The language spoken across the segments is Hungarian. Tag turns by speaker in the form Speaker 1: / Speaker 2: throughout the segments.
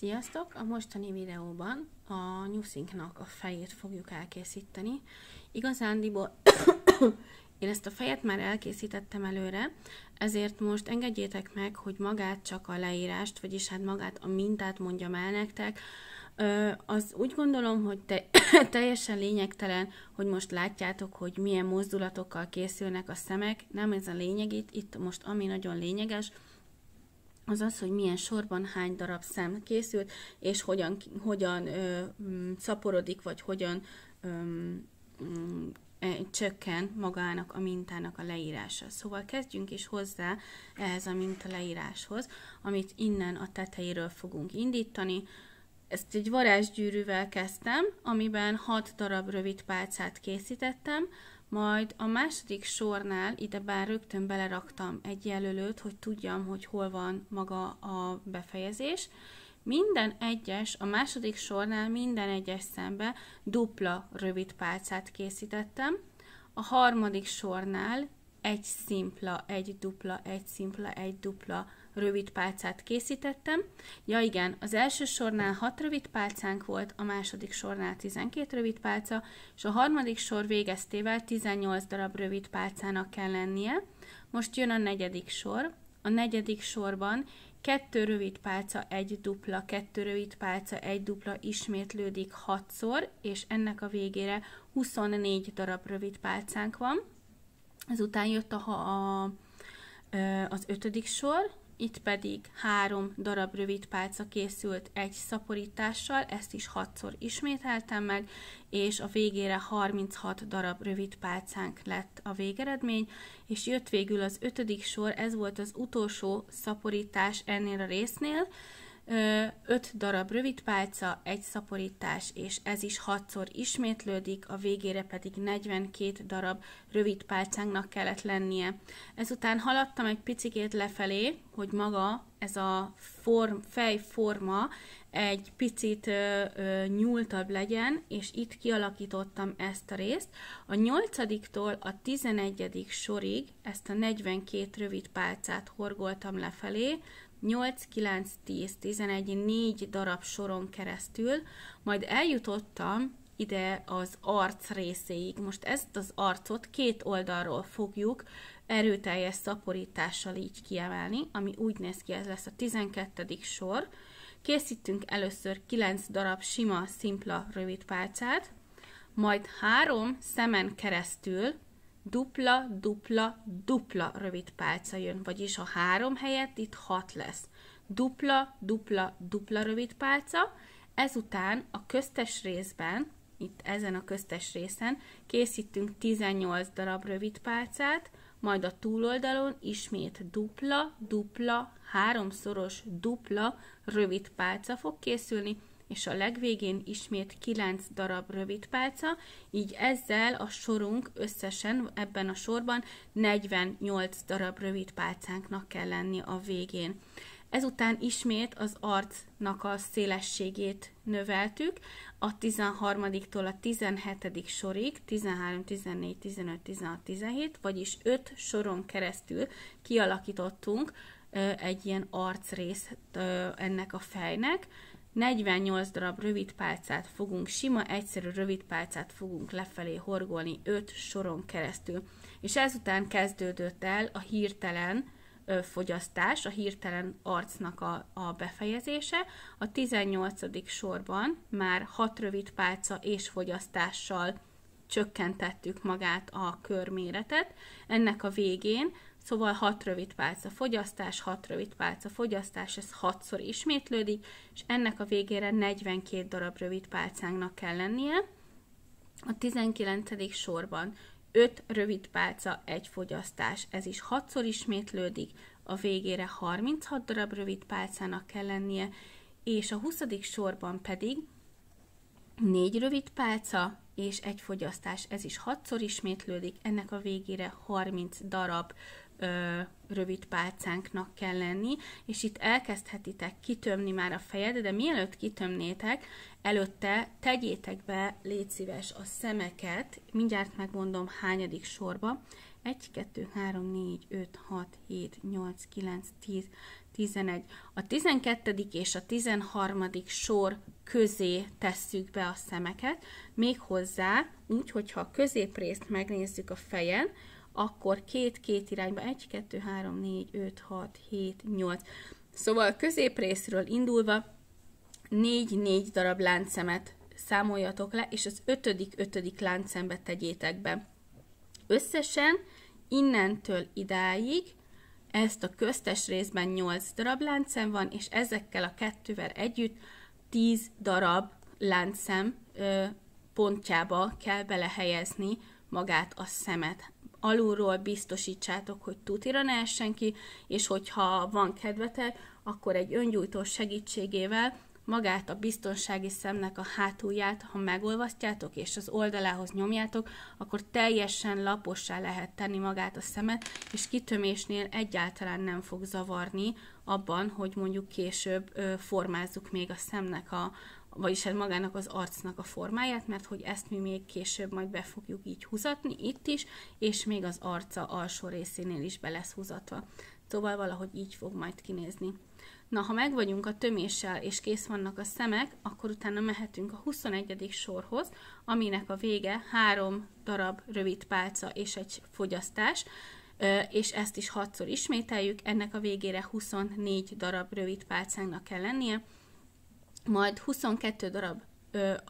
Speaker 1: Sziasztok! A mostani videóban a nyuszinknak a fejét fogjuk elkészíteni. Igazándiból én ezt a fejet már elkészítettem előre, ezért most engedjétek meg, hogy magát csak a leírást, vagyis hát magát a mintát mondjam el nektek. Az úgy gondolom, hogy teljesen lényegtelen, hogy most látjátok, hogy milyen mozdulatokkal készülnek a szemek. Nem ez a lényeg itt most ami nagyon lényeges, az az, hogy milyen sorban hány darab szem készült, és hogyan szaporodik, vagy hogyan csökken magának a mintának a leírása. Szóval kezdjünk is hozzá ehhez a minta leíráshoz, amit innen a tetejéről fogunk indítani. Ezt egy varázsgyűrűvel kezdtem, amiben 6 darab rövid pálcát készítettem, majd a második sornál ide bár rögtön beleraktam egy jelölőt, hogy tudjam, hogy hol van maga a befejezés. A második sornál minden egyes szembe dupla rövid pálcát készítettem. A harmadik sornál egy szimpla, egy dupla, egy szimpla, egy dupla rövid pálcát készítettem. Ja igen, az első sornál 6 rövid pálcánk volt, a második sornál 12 rövid pálca, és a harmadik sor végeztével 18 darab rövid pálcának kell lennie. Most jön a negyedik sor. A negyedik sorban 2 rövid pálca, egy dupla, 2 rövid pálca, egy dupla ismétlődik 6-szor, és ennek a végére 24 darab rövid pálcánk van. Ezután jött az ötödik sor, itt pedig 3 darab rövid pálca készült egy szaporítással, ezt is 6-szor ismételtem meg, és a végére 36 darab rövid pálcánk lett a végeredmény, és jött végül az ötödik sor, ez volt az utolsó szaporítás ennél a résznél, 5 darab rövid pálca, egy szaporítás, és ez is 6-szor ismétlődik, a végére pedig 42 darab rövid pálcánknak kellett lennie. Ezután haladtam egy picikét lefelé, hogy maga ez a fejforma egy picit nyúltabb legyen, és itt kialakítottam ezt a részt. A 8-tól a 11. sorig ezt a 42 rövid pálcát horgoltam lefelé, 8, 9, 10, 11, 4 darab soron keresztül, majd eljutottam ide az arc részéig. Most ezt az arcot 2 oldalról fogjuk erőteljes szaporítással így kiemelni, ami úgy néz ki, ez lesz a 12. sor. Készítünk először 9 darab sima, szimpla rövid pálcát, majd 3 szemen keresztül dupla, dupla, dupla rövid pálca jön, vagyis a 3 helyett itt 6 lesz. Dupla, dupla, dupla rövid pálca, ezután a köztes részben, itt ezen a köztes részen készítünk 18 darab rövid pálcát, majd a túloldalon ismét dupla, dupla, 3-szoros dupla rövid pálca fog készülni, és a legvégén ismét 9 darab rövid pálca, így ezzel a sorunk összesen ebben a sorban 48 darab rövid pálcánknak kell lenni a végén. Ezután ismét az arcnak a szélességét növeltük, a 13-tól a 17. sorig, 13, 14, 15, 16, 17, vagyis 5 soron keresztül kialakítottunk egy ilyen arcrészt ennek a fejnek. 48 darab rövid pálcát fogunk, sima, egyszerű rövid pálcát fogunk lefelé horgolni 5 soron keresztül. És ezután kezdődött el a hirtelen fogyasztás, a hirtelen arcnak a befejezése. A 18. sorban már 6 rövid pálca és fogyasztással csökkentettük magát a körméretet. Ennek a végén, szóval 6 rövid pálca fogyasztás, 6 rövid pálca fogyasztás, ez 6-szor ismétlődik, és ennek a végére 42 darab rövid pálcánknak kell lennie. A 19. sorban 5 rövid pálca, egy fogyasztás, ez is 6-szor ismétlődik, a végére 36 darab rövid pálcának kell lennie, és a 20. sorban pedig 4 rövid pálca és egy fogyasztás, ez is 6-szor ismétlődik, ennek a végére 30 darab rövid pálcánknak kell lenni, és itt elkezdhetitek kitömni már a fejed, de mielőtt kitömnétek, előtte tegyétek be, légy szíves, a szemeket, mindjárt megmondom hányadik sorba, 1, 2, 3, 4, 5, 6, 7, 8, 9, 10, 11. A 12. és a 13. sor közé tesszük be a szemeket, méghozzá úgy, hogyha a középrészt megnézzük a fejen, akkor két irányba, 1, 2, 3, 4, 5, 6, 7, 8. Szóval a középrészről indulva 4 darab láncszemet számoljatok le, és az 5. láncszembe tegyétek be. Összesen innentől idáig ezt a köztes részben 8 darab láncszem van, és ezekkel a 2-vel együtt 10 darab láncszem pontjába kell belehelyezni magát a szemet. Alulról biztosítsátok, hogy tutira ne essen ki, és hogyha van kedvetek, akkor egy öngyújtó segítségével magát a biztonsági szemnek a hátulját, ha megolvasztjátok és az oldalához nyomjátok, akkor teljesen lapossá lehet tenni magát a szemet, és kitömésnél egyáltalán nem fog zavarni abban, hogy mondjuk később formázzuk még a szemnek vagyis magának az arcnak a formáját, mert hogy ezt mi még később majd be fogjuk így húzatni, itt is, és még az arca alsó részénél is be lesz húzatva. Szóval valahogy így fog majd kinézni. Na, ha meg vagyunk a töméssel, és kész vannak a szemek, akkor utána mehetünk a 21. sorhoz, aminek a vége 3 darab rövid pálca és egy fogyasztás, és ezt is 6-szor ismételjük, ennek a végére 24 darab rövid pálcának kell lennie, majd 22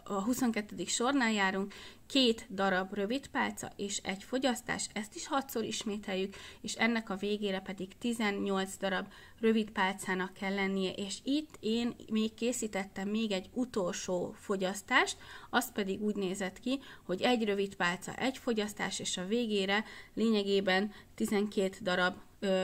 Speaker 1: a 22. sornál járunk, 2 darab rövid pálca és egy fogyasztás, ezt is 6-szor ismételjük, és ennek a végére pedig 18 darab rövid pálcának kell lennie, és itt én még készítettem még egy utolsó fogyasztást, az pedig úgy nézett ki, hogy egy rövid pálca, egy fogyasztás, és a végére lényegében 12 darab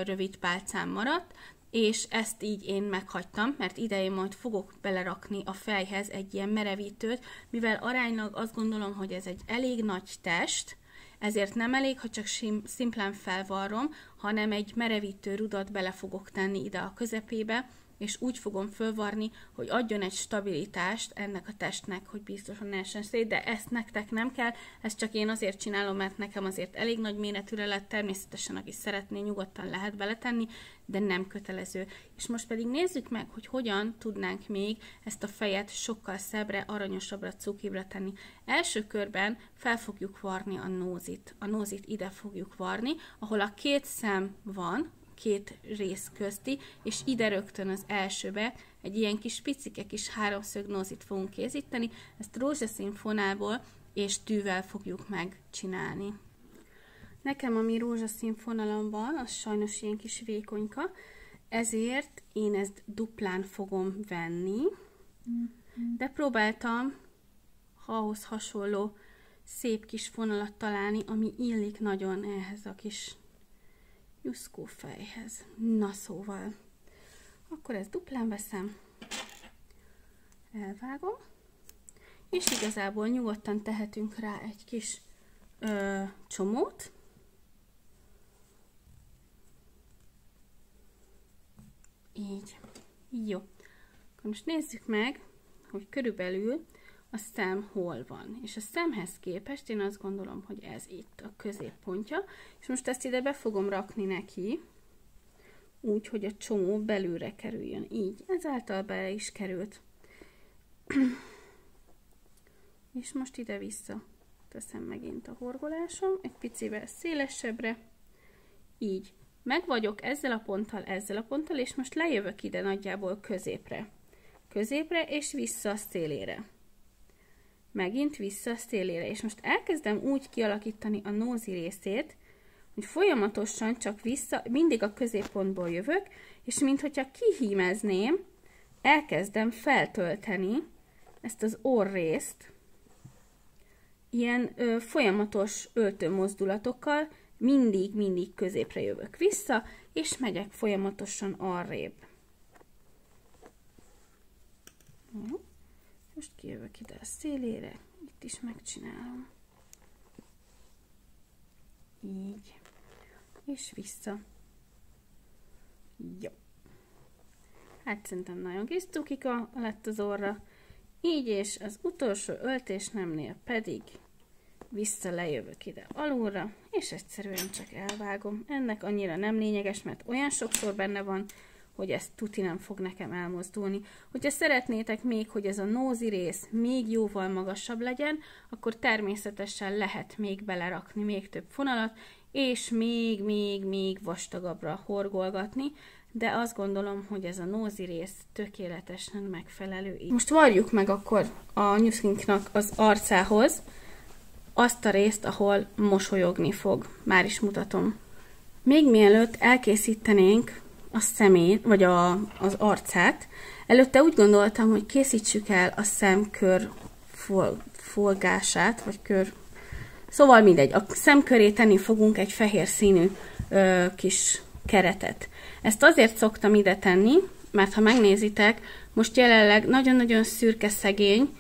Speaker 1: rövid pálcám maradt, és ezt így én meghagytam, mert ide én majd fogok belerakni a fejhez egy ilyen merevítőt, mivel aránylag azt gondolom, hogy ez egy elég nagy test, ezért nem elég, ha csak szimplán felvarrom, hanem egy merevítő rudat bele fogok tenni ide a közepébe, és úgy fogom fölvarni, hogy adjon egy stabilitást ennek a testnek, hogy biztosan ne essen szét, de ezt nektek nem kell, ezt csak én azért csinálom, mert nekem azért elég nagy méretűre lett, természetesen aki szeretné, nyugodtan lehet beletenni, de nem kötelező. És most pedig nézzük meg, hogy hogyan tudnánk még ezt a fejet sokkal szebbre, aranyosabbra, cukibbra tenni. Első körben fel fogjuk varni a nózit. A nózit ide fogjuk varni, ahol a 2 szem van, 2 rész közti, és ide rögtön az elsőbe egy ilyen kis picike kis háromszög nózit fogunk készíteni, ezt rózsaszín fonálból és tűvel fogjuk megcsinálni. Nekem, ami rózsaszín fonalam van, az sajnos ilyen kis vékonyka, ezért én ezt duplán fogom venni, de próbáltam ahhoz hasonló szép kis fonalat találni, ami illik nagyon ehhez a kis Juszkó fejhez. Na szóval, akkor ezt duplán veszem, elvágom, és igazából nyugodtan tehetünk rá egy kis csomót. Így. Jó. Akkor most nézzük meg, hogy körülbelül a szem hol van. És a szemhez képest én azt gondolom, hogy ez itt a középpontja. És most ezt ide be fogom rakni neki, úgy, hogy a csomó belülre kerüljön. Így. Ezáltal bele is került. És most ide vissza teszem megint a horgolásom, egy picivel szélesebbre. Így. Meg vagyok ezzel a ponttal, és most lejövök ide nagyjából középre. Középre, és vissza a szélére. Megint vissza a szélére. És most elkezdem úgy kialakítani a nózi részét, hogy folyamatosan csak vissza, mindig a középpontból jövök, és minthogyha kihímezném, elkezdem feltölteni ezt az orrrészt ilyen folyamatos öltő mozdulatokkal, mindig középre jövök vissza, és megyek folyamatosan arrébb. Most kijövök ide a szélére, itt is megcsinálom. Így. És vissza. Jó. Hát szerintem nagyon kis cukika lett az orra. Így, és az utolsó öltésnemnél pedig vissza lejövök ide alulra, és egyszerűen csak elvágom. Ennek annyira nem lényeges, mert olyan sokszor benne van, hogy ez tuti nem fog nekem elmozdulni. Hogyha szeretnétek még, hogy ez a nózi rész még jóval magasabb legyen, akkor természetesen lehet még belerakni még több fonalat, és még vastagabbra horgolgatni, de azt gondolom, hogy ez a nózi rész tökéletesen megfelelő. Most varjuk meg akkor a nyuszkinknak az arcához azt a részt, ahol mosolyogni fog. Már is mutatom. Még mielőtt elkészítenénk a szemét, vagy az arcát, előtte úgy gondoltam, hogy készítsük el a szemkör folgását, vagy kör. Szóval mindegy, a szem köré tenni fogunk egy fehér színű kis keretet. Ezt azért szoktam ide tenni, mert ha megnézitek, most jelenleg nagyon-nagyon szürke szegény,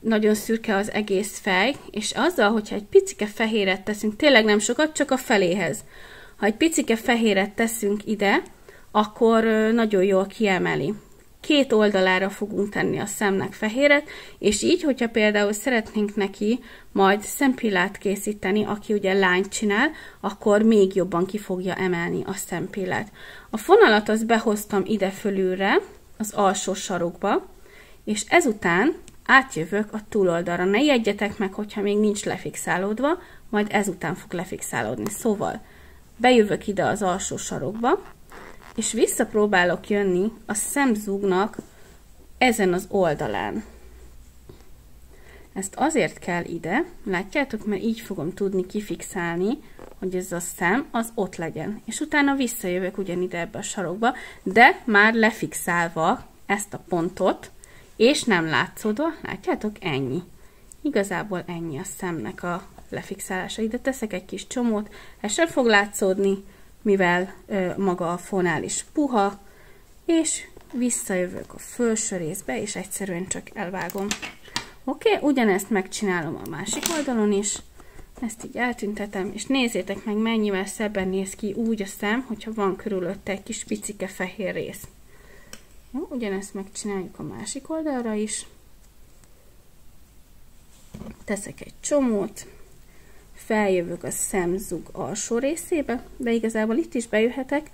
Speaker 1: nagyon szürke az egész fej, és azzal, hogyha egy picike fehéret teszünk, tényleg nem sokat, csak a feléhez. Ha egy picike fehéret teszünk ide, akkor nagyon jól kiemeli. Két oldalára fogunk tenni a szemnek fehéret, és így, hogyha például szeretnénk neki majd szempillát készíteni, aki ugye lányt csinál, akkor még jobban ki fogja emelni a szempillát. A fonalat azt behoztam ide fölülre, az alsó sarokba, és ezután átjövök a túloldalra. Ne ijedjetek meg, hogyha még nincs lefixálódva, majd ezután fog lefixálódni. Szóval bejövök ide az alsó sarokba, és visszapróbálok jönni a szemzúgnak ezen az oldalán. Ezt azért kell ide, látjátok, mert így fogom tudni kifixálni, hogy ez a szem az ott legyen. És utána visszajövök ugyanide ebbe a sarokba, de már lefixálva ezt a pontot, és nem látszódva, látjátok, ennyi. Igazából ennyi a szemnek a lefixálása. Ide teszek egy kis csomót, ez sem fog látszódni, mivel maga a fonál is puha, és visszajövök a felső részbe, és egyszerűen csak elvágom. Oké, ugyanezt megcsinálom a másik oldalon is, ezt így eltüntetem, és nézzétek meg, mennyivel szebben néz ki úgy a szem, hogyha van körülötte egy kis picike fehér rész. Jó, ugyanezt megcsináljuk a másik oldalra is. Teszek egy csomót, feljövök a szemzug alsó részébe, de igazából itt is bejöhetek.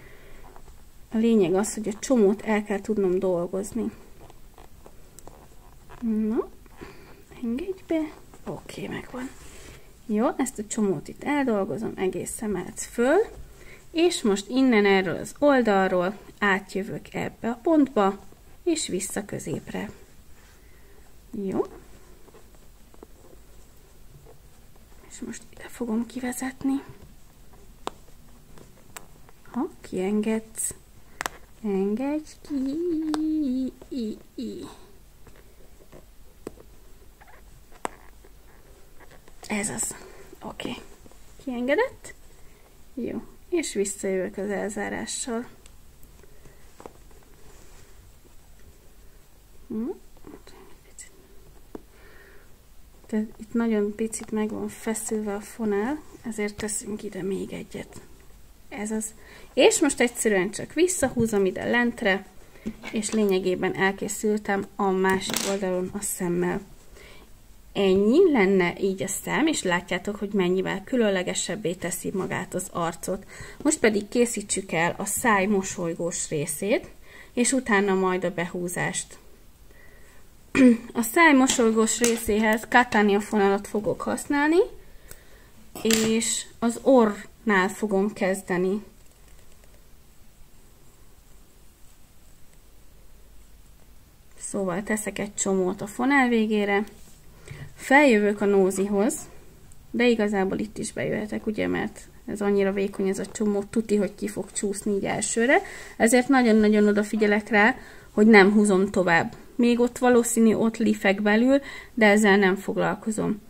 Speaker 1: A lényeg az, hogy a csomót el kell tudnom dolgozni. Na, engedj be. Oké, megvan. Jó, ezt a csomót itt eldolgozom, egészen mehetsz föl, és most innen erről az oldalról átjövök ebbe a pontba, és vissza középre. Jó. És most ide fogom kivezetni. Ha kiengedsz, engedj ki. Ez az. Oké. Kiengedett? Jó. És visszajövök az elzárással. Tehát itt nagyon picit meg van feszülve a fonál, ezért teszünk ide még egyet. Ez az. És most egyszerűen csak visszahúzom ide lentre, és lényegében elkészültem a másik oldalon a szemmel. Ennyi lenne így a szem, és látjátok, hogy mennyivel különlegesebbé teszi magát az arcot. Most pedig készítsük el a száj mosolygós részét, és utána majd a behúzást. A száj mosolygós részéhez Catania fonalat fogok használni, és az orrnál fogom kezdeni. Szóval teszek egy csomót a fonál végére, feljövök a nózihoz, de igazából itt is bejöhetek, ugye, mert ez annyira vékony ez a csomó, tuti, hogy ki fog csúszni így elsőre, ezért nagyon-nagyon odafigyelek rá, hogy nem húzom tovább. Még ott valószínű ott lifeg belül, de ezzel nem foglalkozom.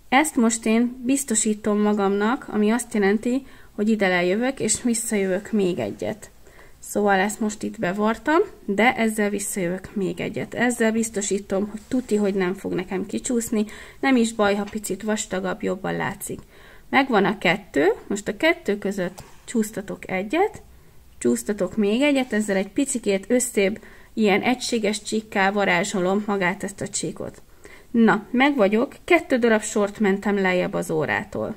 Speaker 1: Ezt most én biztosítom magamnak, ami azt jelenti, hogy ide lejövök, és visszajövök még egyet. Szóval ezt most itt bevartam, de ezzel visszajövök még egyet. Ezzel biztosítom, hogy tuti, hogy nem fog nekem kicsúszni, nem is baj, ha picit vastagabb, jobban látszik. Megvan a kettő, most a kettő között csúsztatok egyet, csúsztatok még egyet, ezzel egy picikét összébb, ilyen egységes csíkká varázsolom magát ezt a csíkot. Na, meg vagyok, 2 darab sort mentem lejjebb az órától.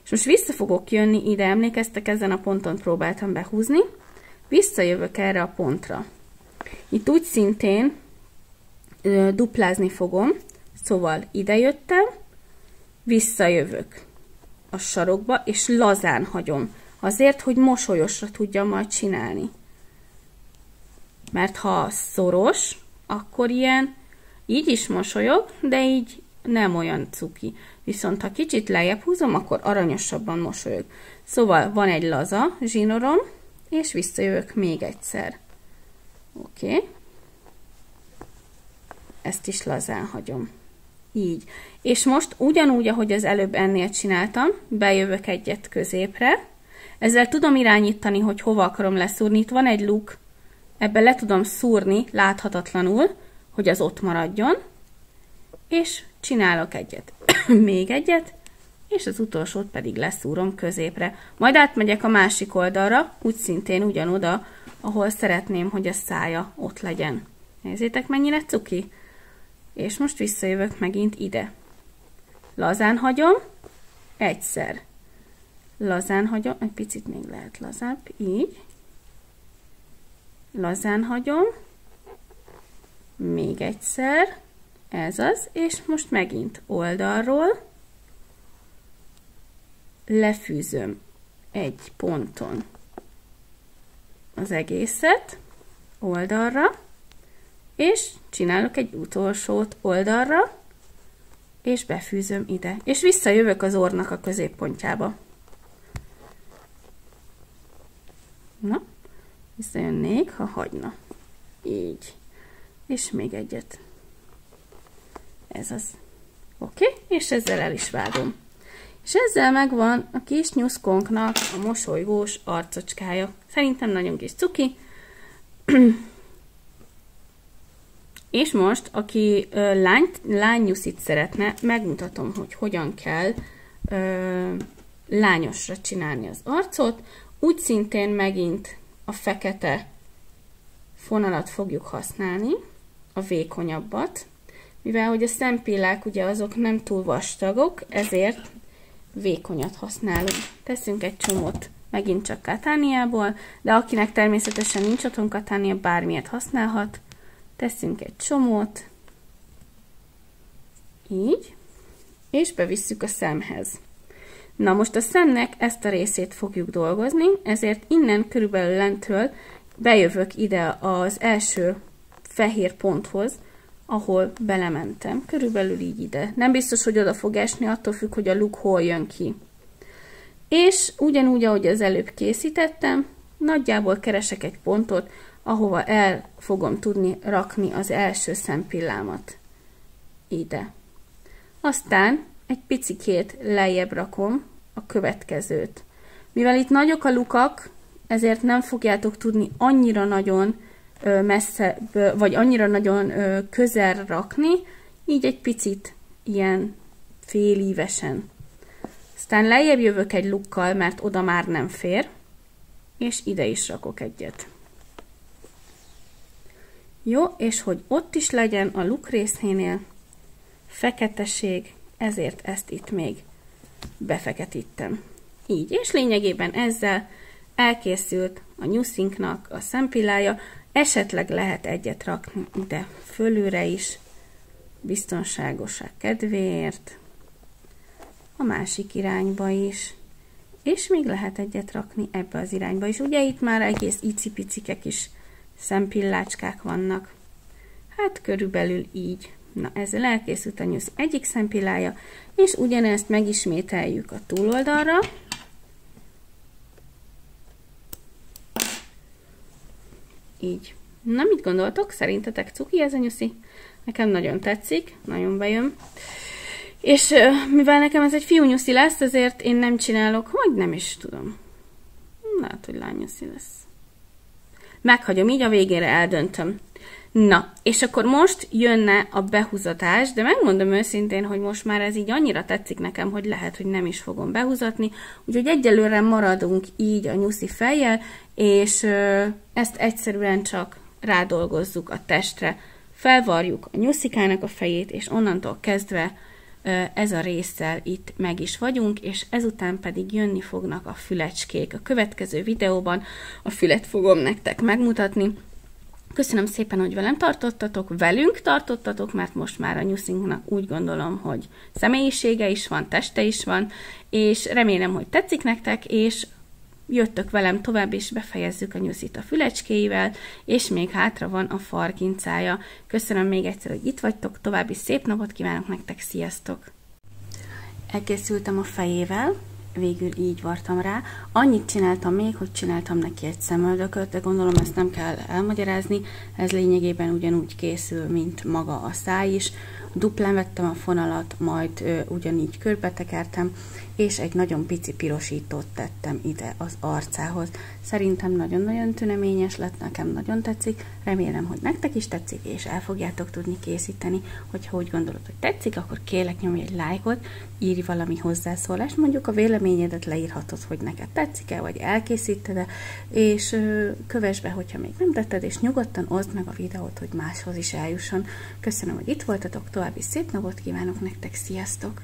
Speaker 1: És most vissza fogok jönni ide, emlékeztek, ezen a ponton próbáltam behúzni, visszajövök erre a pontra. Itt úgy szintén duplázni fogom, szóval ide jöttem, visszajövök a sarokba, és lazán hagyom, azért, hogy mosolyosra tudjam majd csinálni. Mert ha szoros, akkor ilyen, így is mosolyog, de így nem olyan cuki. Viszont ha kicsit lejjebb húzom, akkor aranyosabban mosolyog. Szóval van egy laza zsinorom, és visszajövök még egyszer. Oké. Ezt is lazán hagyom. Így. És most ugyanúgy, ahogy az előbb ennél csináltam, bejövök egyet középre. Ezzel tudom irányítani, hogy hova akarom leszúrni. Itt van egy luk, ebben le tudom szúrni láthatatlanul, hogy az ott maradjon. És csinálok egyet. Még egyet, és az utolsót pedig leszúrom középre. Majd átmegyek a másik oldalra, úgy szintén ugyanoda, ahol szeretném, hogy a szája ott legyen. Nézzétek, mennyire cuki? És most visszajövök megint ide. Lazán hagyom, egyszer. Lazán hagyom, egy picit még lehet lazább, így. Lazán hagyom, még egyszer, ez az, és most megint oldalról lefűzöm egy ponton az egészet oldalra, és csinálok egy utolsót oldalra, és befűzöm ide. És visszajövök az orrnak a középpontjába. Na, visszajönnék, ha hagyna. Így. És még egyet. Ez az. Oké? És ezzel el is vágom. És ezzel megvan a kis nyuszkónknak a mosolygós arcocskája. Szerintem nagyon kis cuki. És most, aki lánynyuszit szeretne, megmutatom, hogy hogyan kell lányosra csinálni az arcot. Úgy szintén megint a fekete fonalat fogjuk használni, a vékonyabbat, mivel hogy a szempillák ugye azok nem túl vastagok, ezért vékonyat használunk. Teszünk egy csomót megint csak katániából, de akinek természetesen nincs otthon katánia, bármilyet használhat. Teszünk egy csomót, így, és bevisszük a szemhez. Na most a szemnek ezt a részét fogjuk dolgozni, ezért innen körülbelül lentről bejövök ide az első fehér ponthoz, ahol belementem. Körülbelül így ide. Nem biztos, hogy oda fog esni, attól függ, hogy a luk hol jön ki. És ugyanúgy, ahogy az előbb készítettem, nagyjából keresek egy pontot, ahova el fogom tudni rakni az első szempillámat. Ide. Aztán egy picikét lejjebb rakom a következőt. Mivel itt nagyok a lukak, ezért nem fogjátok tudni annyira nagyon messze, vagy annyira nagyon közel rakni, így egy picit ilyen félívesen. Aztán lejjebb jövök egy lukkal, mert oda már nem fér, és ide is rakok egyet. Jó, és hogy ott is legyen a luk részénél feketeség, ezért ezt itt még befeketítem. Így, és lényegében ezzel elkészült a nyuszinknak a szempillája. Esetleg lehet egyet rakni ide fölülre is, biztonságosság kedvéért, a másik irányba is, és még lehet egyet rakni ebbe az irányba is. Ugye itt már egész icipicikek is szempillácskák vannak. Hát körülbelül így. Na, ezzel elkészült a nyusz egyik szempillája, és ugyanezt megismételjük a túloldalra. Így. Na, mit gondoltok? Szerintetek cuki ez a nyuszi? Nekem nagyon tetszik, nagyon bejön. És mivel nekem ez egy fiú nyuszi lesz, ezért én nem csinálok, vagy nem is tudom. Lehet, hogy lány nyuszi lesz. Meghagyom, így a végére eldöntöm. Na, és akkor most jönne a behúzatás, de megmondom őszintén, hogy most már ez így annyira tetszik nekem, hogy lehet, hogy nem is fogom behúzatni, úgyhogy egyelőre maradunk így a nyuszi fejjel, és ezt egyszerűen csak rádolgozzuk a testre. Felvarjuk a nyuszikának a fejét, és onnantól kezdve ez a résszel itt meg is vagyunk, és ezután pedig jönni fognak a fülecskék. A következő videóban a fület fogom nektek megmutatni, Köszönöm szépen, hogy velünk tartottatok, mert most már a nyuszinknak úgy gondolom, hogy személyisége is van, teste is van, és remélem, hogy tetszik nektek, és jöttök velem tovább, és befejezzük a nyuszit a fülecskéivel, és még hátra van a farkincája. Köszönöm még egyszer, hogy itt vagytok, további szép napot kívánok nektek, sziasztok! Elkészültem a fejével, végül így vartam rá. Annyit csináltam még, hogy csináltam neki egy szemöldököt, de gondolom ezt nem kell elmagyarázni, ez lényegében ugyanúgy készül, mint maga a száj is. Duplán vettem a fonalat, majd ugyanígy körbetekertem, és egy nagyon pici pirosítót tettem ide az arcához. Szerintem nagyon-nagyon tüneményes lett, nekem nagyon tetszik, remélem, hogy nektek is tetszik, és el fogjátok tudni készíteni. Hogyha úgy gondolod, hogy tetszik, akkor kérlek, nyomj egy lájkot, írj valami hozzászólást, mondjuk a véleményedet leírhatod, hogy neked tetszik-e, vagy elkészíted-e, és kövess be, hogyha még nem tetted, és nyugodtan oszd meg a videót, hogy máshoz is eljusson. Köszönöm, hogy itt voltatok, további szép napot kívánok nektek, sziasztok!